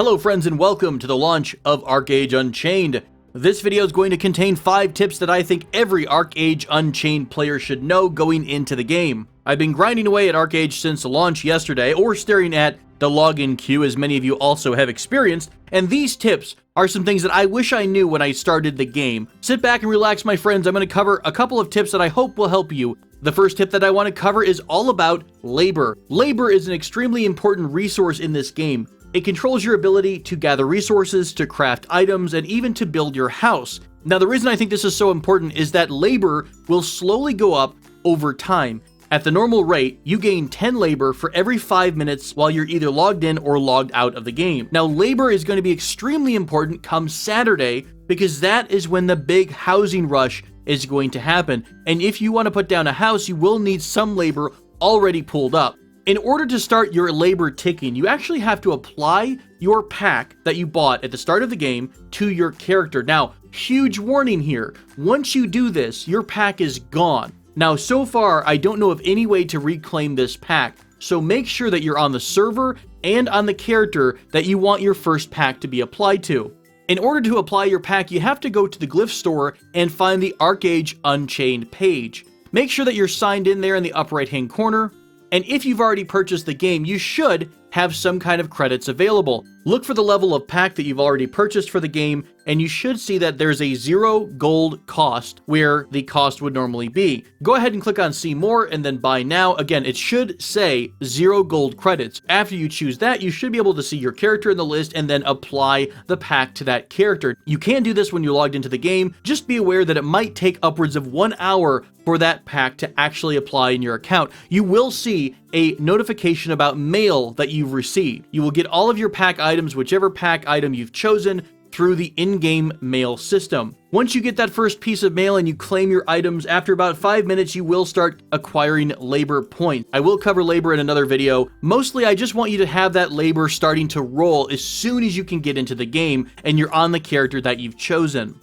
Hello friends and welcome to the launch of ArcheAge Unchained. This video is going to contain 5 tips that I think every ArcheAge Unchained player should know going into the game. I've been grinding away at ArcheAge since the launch yesterday, or staring at the login queue as many of you also have experienced, and these tips are some things that I wish I knew when I started the game. Sit back and relax, my friends. I'm going to cover a couple of tips that I hope will help you. The first tip that I want to cover is all about labor. Labor is an extremely important resource in this game. It controls your ability to gather resources, to craft items, and even to build your house. Now, the reason I think this is so important is that labor will slowly go up over time. At the normal rate, you gain 10 labor for every 5 minutes while you're either logged in or logged out of the game. Now, labor is going to be extremely important come Saturday because that is when the big housing rush is going to happen. And if you want to put down a house, you will need some labor already pulled up. In order to start your labor ticking, you actually have to apply your pack that you bought at the start of the game to your character. Now, huge warning here. Once you do this, your pack is gone. Now, so far, I don't know of any way to reclaim this pack, so make sure that you're on the server and on the character that you want your first pack to be applied to. In order to apply your pack, you have to go to the glyph store and find the ArcheAge Unchained page. Make sure that you're signed in there in the upper right-hand corner. And if you've already purchased the game, you should have some kind of credits available. Look for the level of pack that you've already purchased for the game, and you should see that there's a 0 gold cost where the cost would normally be. Go ahead and click on see more and then buy now. Again, it should say 0 gold credits. After you choose that, you should be able to see your character in the list and then apply the pack to that character. You can do this when you're logged into the game. Just be aware that it might take upwards of 1 hour for that pack to actually apply in your account. You will see a notification about mail that you've received. You will get all of your pack items, whichever pack item you've chosen, through the in-game mail system. Once you get that first piece of mail and you claim your items, after about 5 minutes, you will start acquiring labor points. I will cover labor in another video. Mostly, I just want you to have that labor starting to roll as soon as you can get into the game and you're on the character that you've chosen.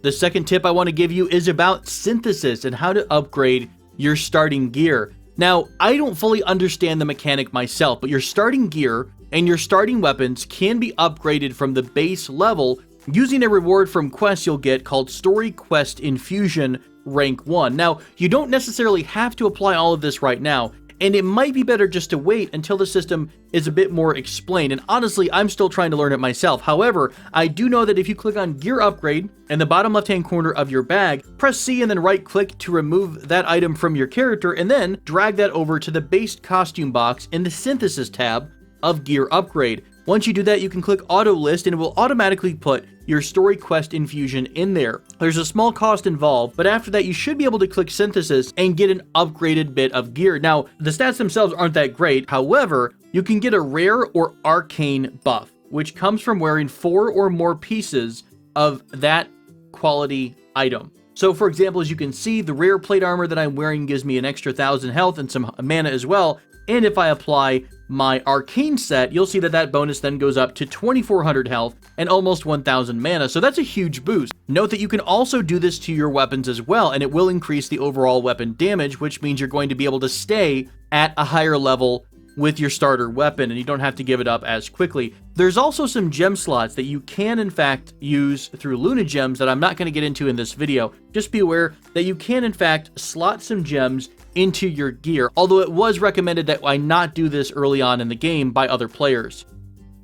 The second tip I want to give you is about synthesis and how to upgrade your starting gear. Now, I don't fully understand the mechanic myself, but your starting gear and your starting weapons can be upgraded from the base level using a reward from quests you'll get called Story Quest Infusion Rank 1. Now, you don't necessarily have to apply all of this right now, and it might be better just to wait until the system is a bit more explained. And honestly, I'm still trying to learn it myself. However, I do know that if you click on Gear Upgrade in the bottom left-hand corner of your bag, press C and then right-click to remove that item from your character, and then drag that over to the base costume box in the Synthesis tab of Gear Upgrade. Once you do that, you can click Auto List and it will automatically put your Story Quest Infusion in there. There's a small cost involved, but after that, you should be able to click Synthesis and get an upgraded bit of gear. Now, the stats themselves aren't that great. However, you can get a rare or arcane buff, which comes from wearing 4 or more pieces of that quality item. So, for example, as you can see, the rare plate armor that I'm wearing gives me an extra 1,000 health and some mana as well. And if I apply my arcane set, you'll see that that bonus then goes up to 2,400 health and almost 1,000 mana. So that's a huge boost. Note that you can also do this to your weapons as well, and it will increase the overall weapon damage, which means you're going to be able to stay at a higher level with your starter weapon, and you don't have to give it up as quickly. There's also some gem slots that you can in fact use through Luna gems that I'm not going to get into in this video. Just be aware that you can in fact slot some gems into your gear, although it was recommended that I not do this early on in the game by other players.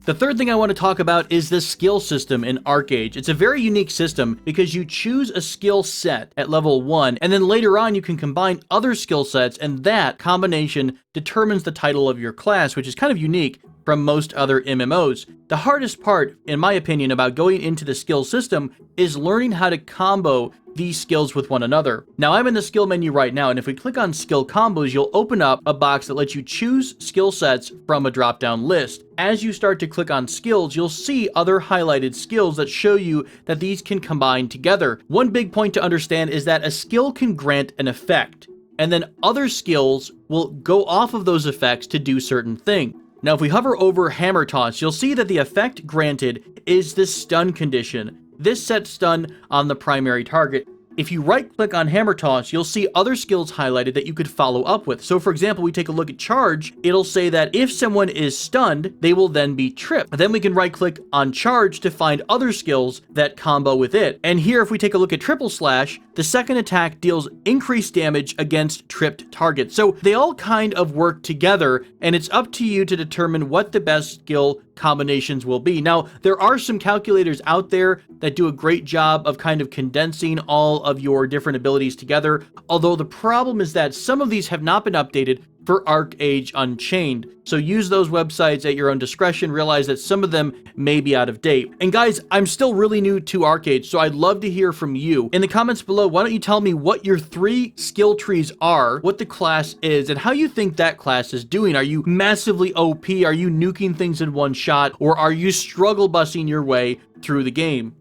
The third thing I want to talk about is the skill system in ArcheAge. It's a very unique system because you choose a skill set at level 1, and then later on you can combine other skill sets, and that combination determines the title of your class, which is kind of unique from most other MMOs. The hardest part, in my opinion, about going into the skill system is learning how to combo these skills with one another. Now, I'm in the skill menu right now, and if we click on skill combos, you'll open up a box that lets you choose skill sets from a drop-down list. As you start to click on skills, you'll see other highlighted skills that show you that these can combine together. One big point to understand is that a skill can grant an effect, and then other skills will go off of those effects to do certain things. Now, if we hover over Hammer Toss, you'll see that the effect granted is the stun condition. This sets stun on the primary target. if you right-click on Hammer Toss, you'll see other skills highlighted that you could follow up with. So for example, we take a look at Charge, it'll say that if someone is stunned, they will then be tripped. Then we can right-click on Charge to find other skills that combo with it. And here, if we take a look at Triple Slash, the second attack deals increased damage against tripped targets. So they all kind of work together, and it's up to you to determine what the best skill combinations will be. Now, there are some calculators out there that do a great job of kind of condensing all of your different abilities together, although the problem is that some of these have not been updated for ArcheAge Unchained. So use those websites at your own discretion. Realize that some of them may be out of date. And guys, I'm still really new to ArcheAge, so I'd love to hear from you. In the comments below, why don't you tell me what your 3 skill trees are, what the class is, and how you think that class is doing. Are you massively OP? Are you nuking things in one shot? Or are you struggle busting your way through the game?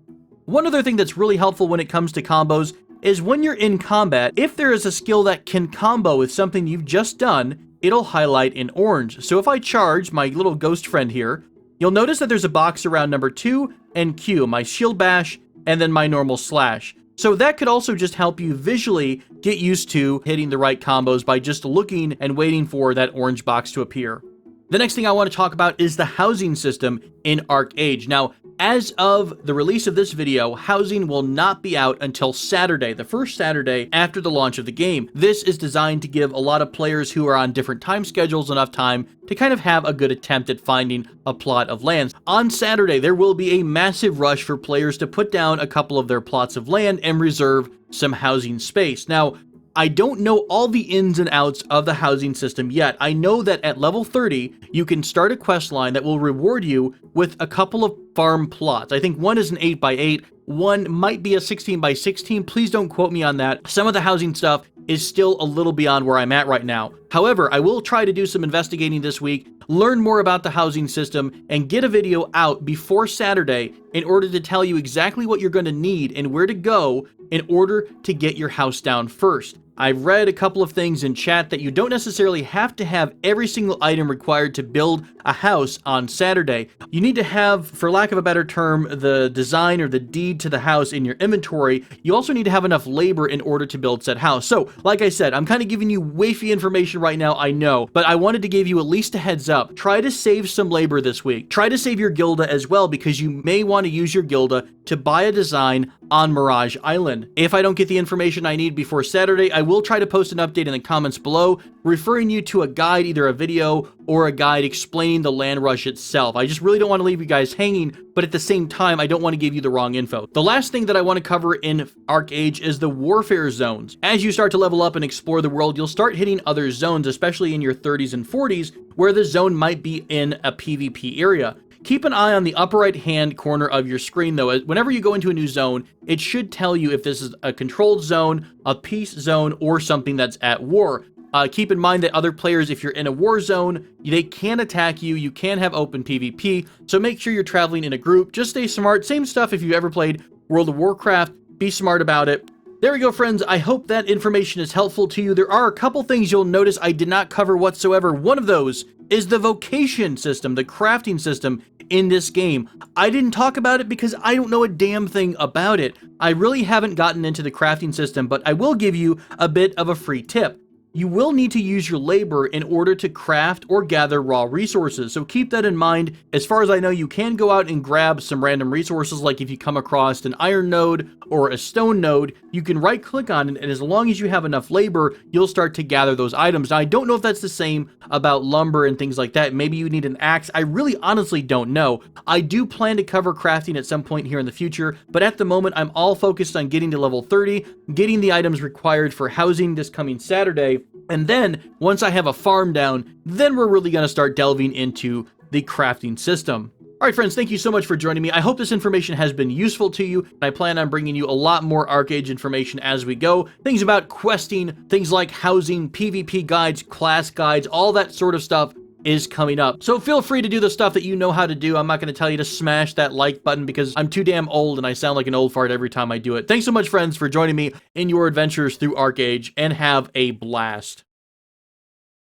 One other thing that's really helpful when it comes to combos is when you're in combat, if there is a skill that can combo with something you've just done, it'll highlight in orange. So if I charge my little ghost friend here, you'll notice that there's a box around number 2 and Q, my shield bash, and then my normal slash. So that could also just help you visually get used to hitting the right combos by just looking and waiting for that orange box to appear. The next thing I want to talk about is the housing system in ArcheAge. Now, as of the release of this video, housing will not be out until Saturday, the first Saturday after the launch of the game. This is designed to give a lot of players who are on different time schedules enough time to kind of have a good attempt at finding a plot of lands. On Saturday, there will be a massive rush for players to put down a couple of their plots of land and reserve some housing space. Now, I don't know all the ins and outs of the housing system yet. I know that at level 30, you can start a quest line that will reward you with a couple of farm plots. I think one is an 8x8, one might be a 16x16. Please don't quote me on that. Some of the housing stuff is still a little beyond where I'm at right now. However, I will try to do some investigating this week, learn more about the housing system, and get a video out before Saturday in order to tell you exactly what you're going to need and where to go in order to get your house down first. I've read a couple of things in chat that you don't necessarily have to have every single item required to build a house on Saturday. You need to have, for lack of a better term, the design or the deed to the house in your inventory. You also need to have enough labor in order to build said house. So, like I said, I'm kind of giving you wafy information right now, I know, but I wanted to give you at least a heads up. Try to save some labor this week. Try to save your Gilda as well, because you may want to use your Gilda to buy a design on Mirage Island. If I don't get the information I need before Saturday, I will try to post an update in the comments below, referring you to a guide, either a video or a guide explaining the land rush itself. I just really don't want to leave you guys hanging, but at the same time, I don't want to give you the wrong info. The last thing that I want to cover in ArcheAge is the warfare zones. As you start to level up and explore the world, you'll start hitting other zones, especially in your 30s and 40s, where the zone might be in a PvP area. Keep an eye on the upper right hand corner of your screen though. Whenever you go into a new zone, it should tell you if this is a controlled zone, a peace zone, or something that's at war. Keep in mind that other players, if you're in a war zone, they can attack you, you can have open PvP, so make sure you're traveling in a group. Just stay smart. Same stuff if you ever played World of Warcraft. Be smart about it. There we go, friends. I hope that information is helpful to you. There are a couple things you'll notice I did not cover whatsoever. One of those is the vocation system, the crafting system in this game. I didn't talk about it because I don't know a damn thing about it. I really haven't gotten into the crafting system, but I will give you a bit of a free tip. You will need to use your labor in order to craft or gather raw resources, so keep that in mind. As far as I know, you can go out and grab some random resources, like if you come across an iron node or a stone node, you can right click on it, and as long as you have enough labor, you'll start to gather those items. Now, I don't know if that's the same about lumber and things like that. Maybe you need an axe. I really honestly don't know. I do plan to cover crafting at some point here in the future, but at the moment, I'm all focused on getting to level 30, getting the items required for housing this coming Saturday. And then, once I have a farm down, then we're really going to start delving into the crafting system. Alright friends, thank you so much for joining me. I hope this information has been useful to you, and I plan on bringing you a lot more ArcheAge information as we go. Things about questing, things like housing, PvP guides, class guides, all that sort of stuff is coming up. So feel free to do the stuff that you know how to do. I'm not going to tell you to smash that like button because I'm too damn old and I sound like an old fart every time I do it. Thanks so much, friends, for joining me in your adventures through ArcheAge, and have a blast.